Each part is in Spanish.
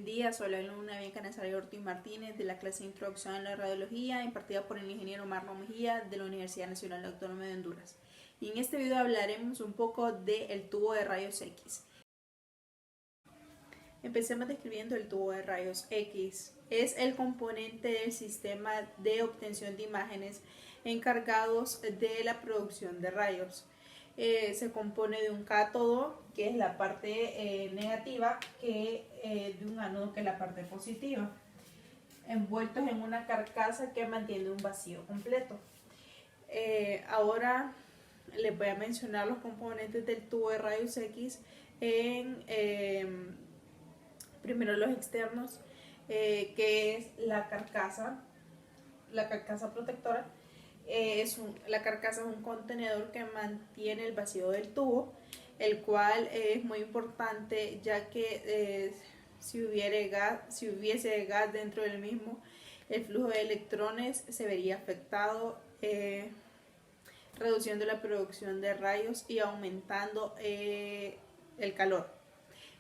día. Soy la alumna Bianca Nazario Ortiz Martínez de la clase de Introducción a la Radiología impartida por el ingeniero Marlon Mejía de la Universidad Nacional Autónoma de Honduras. Y en este video hablaremos un poco del tubo de rayos X. Empecemos describiendo el tubo de rayos X. Es el componente del sistema de obtención de imágenes encargados de la producción de rayos. Se compone de un cátodo, que es la parte negativa, de un ánodo, que es la parte positiva, envueltos en una carcasa que mantiene un vacío completo. Ahora les voy a mencionar los componentes del tubo de rayos X primero los externos, que es la carcasa protectora. La carcasa es un contenedor que mantiene el vacío del tubo, el cual es muy importante, ya que si hubiese gas dentro del mismo, el flujo de electrones se vería afectado, reduciendo la producción de rayos y aumentando el calor.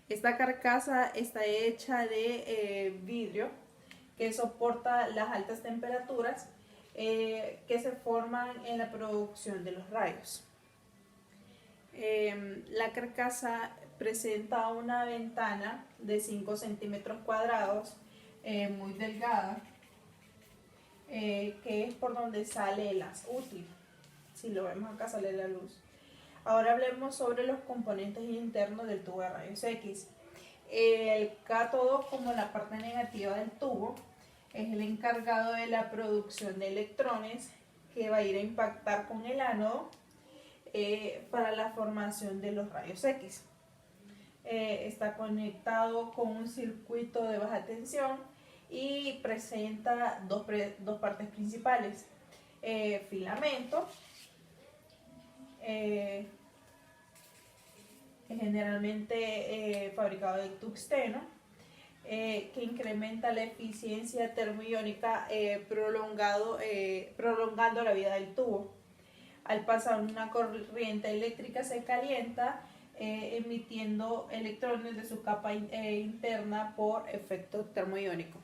Esta carcasa está hecha de vidrio que soporta las altas temperaturas que se forman en la producción de los rayos. La carcasa presenta una ventana de 5 centímetros cuadrados, muy delgada, que es por donde sale el haz útil. Si lo vemos acá, sale la luz. Ahora hablemos sobre los componentes internos del tubo de rayos X. El cátodo, como la parte negativa del tubo, es el encargado de la producción de electrones, que va a ir a impactar con el ánodo para la formación de los rayos X. Está conectado con un circuito de baja tensión y presenta dos partes principales: filamento, generalmente fabricado de tungsteno, que incrementa la eficiencia termoiónica prolongando la vida del tubo. Al pasar una corriente eléctrica se calienta, emitiendo electrones de su capa interna por efecto termoiónico.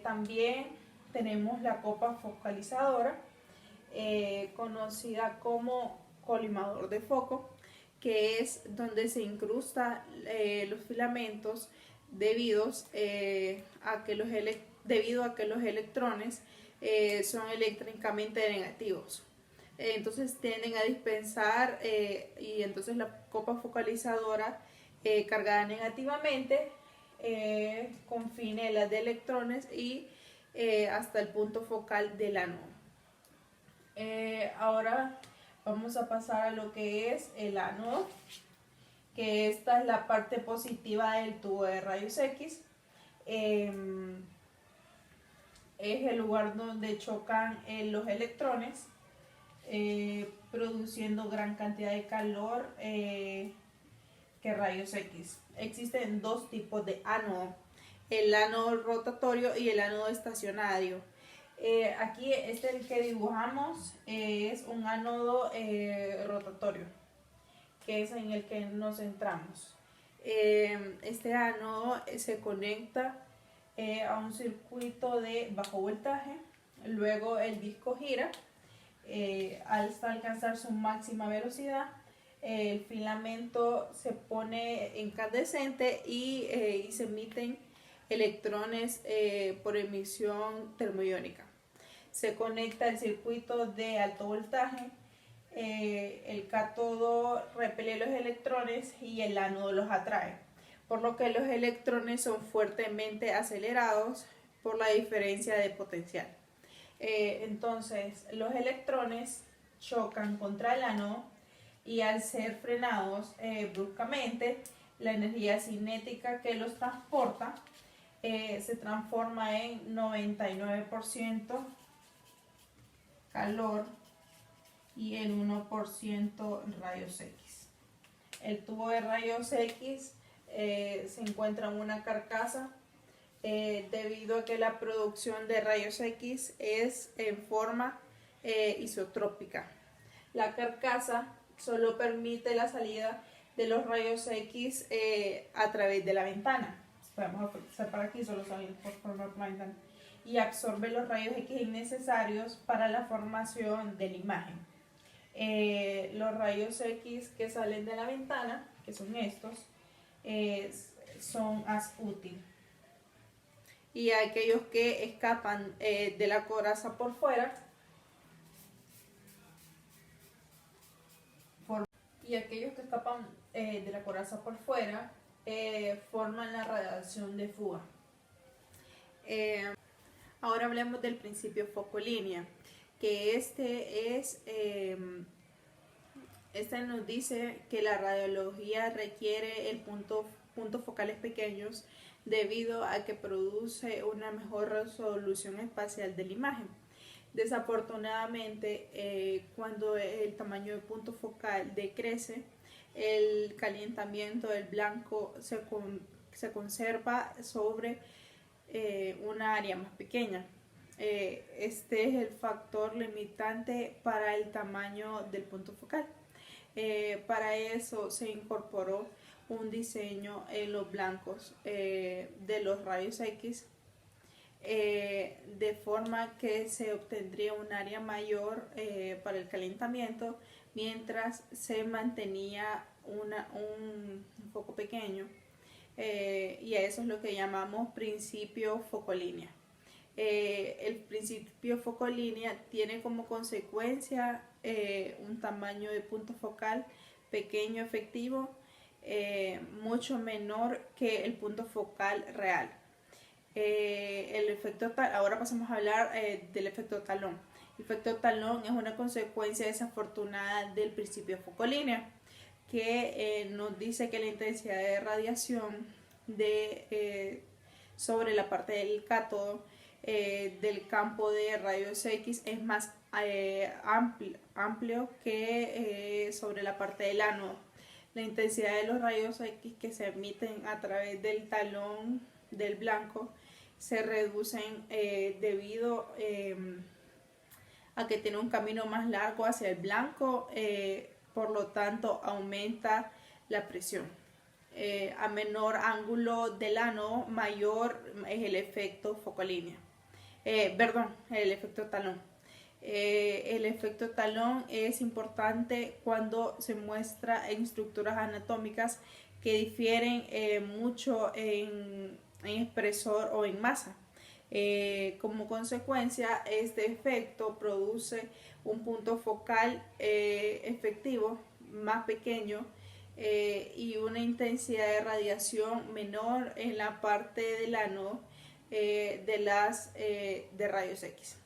También tenemos la copa focalizadora, conocida como colimador de foco, que es donde se incrustan los filamentos debido a que los electrones son eléctricamente negativos. Entonces tienden a dispensar, y entonces la copa focalizadora cargada negativamente con finelas de electrones y hasta el punto focal del ánodo. Ahora vamos a pasar a lo que es el ánodo, que esta es la parte positiva del tubo de rayos X. Es el lugar donde chocan los electrones, produciendo gran cantidad de calor que rayos X. Existen dos tipos de ánodo: el ánodo rotatorio y el ánodo estacionario. Aquí el que dibujamos es un ánodo rotatorio, que es en el que nos centramos. Este ánodo se conecta a un circuito de bajo voltaje. Luego el disco gira hasta alcanzar su máxima velocidad. El filamento se pone incandescente y se emiten electrones por emisión termoiónica. Se conecta el circuito de alto voltaje. El cátodo repele los electrones y el ánodo los atrae, por lo que los electrones son fuertemente acelerados por la diferencia de potencial. Entonces los electrones chocan contra el ánodo y, al ser frenados bruscamente, la energía cinética que los transporta se transforma en 99% calor y el 1% rayos X. El tubo de rayos X se encuentra en una carcasa debido a que la producción de rayos X es en forma isotrópica. La carcasa solo permite la salida de los rayos X a través de la ventana. podemos observar para aquí, solo son el fosforoplancton, y absorbe los rayos X innecesarios para la formación de la imagen. Los rayos X que salen de la ventana, que son estos, son haz útil. Y aquellos que escapan de la coraza por fuera, forman la radiación de fuga. Ahora hablemos del principio focolínea, que este nos dice que la radiología requiere el puntos focales pequeños debido a que produce una mejor resolución espacial de la imagen. Desafortunadamente, cuando el tamaño del punto focal decrece, el calentamiento del blanco se conserva sobre una área más pequeña. Este es el factor limitante para el tamaño del punto focal. Para eso se incorporó un diseño en los blancos de los rayos X, de forma que se obtendría un área mayor para el calentamiento, mientras se mantenía un foco pequeño, y a eso es lo que llamamos principio focolínea. El principio focolínea tiene como consecuencia un tamaño de punto focal pequeño efectivo, mucho menor que el punto focal real. Ahora pasamos a hablar del efecto talón. El efecto talón es una consecuencia desafortunada del principio focolínea, que nos dice que la intensidad de radiación sobre la parte del cátodo del campo de rayos X es más amplio que sobre la parte del ánodo. La intensidad de los rayos X que se emiten a través del talón del blanco se reducen debido a que tiene un camino más largo hacia el blanco, por lo tanto aumenta la presión. A menor ángulo del ánodo, mayor es el efecto focolínea. El efecto talón. El efecto talón es importante cuando se muestra en estructuras anatómicas que difieren mucho en espesor o en masa. Como consecuencia, este efecto produce un punto focal efectivo más pequeño y una intensidad de radiación menor en la parte del ánodo de rayos X.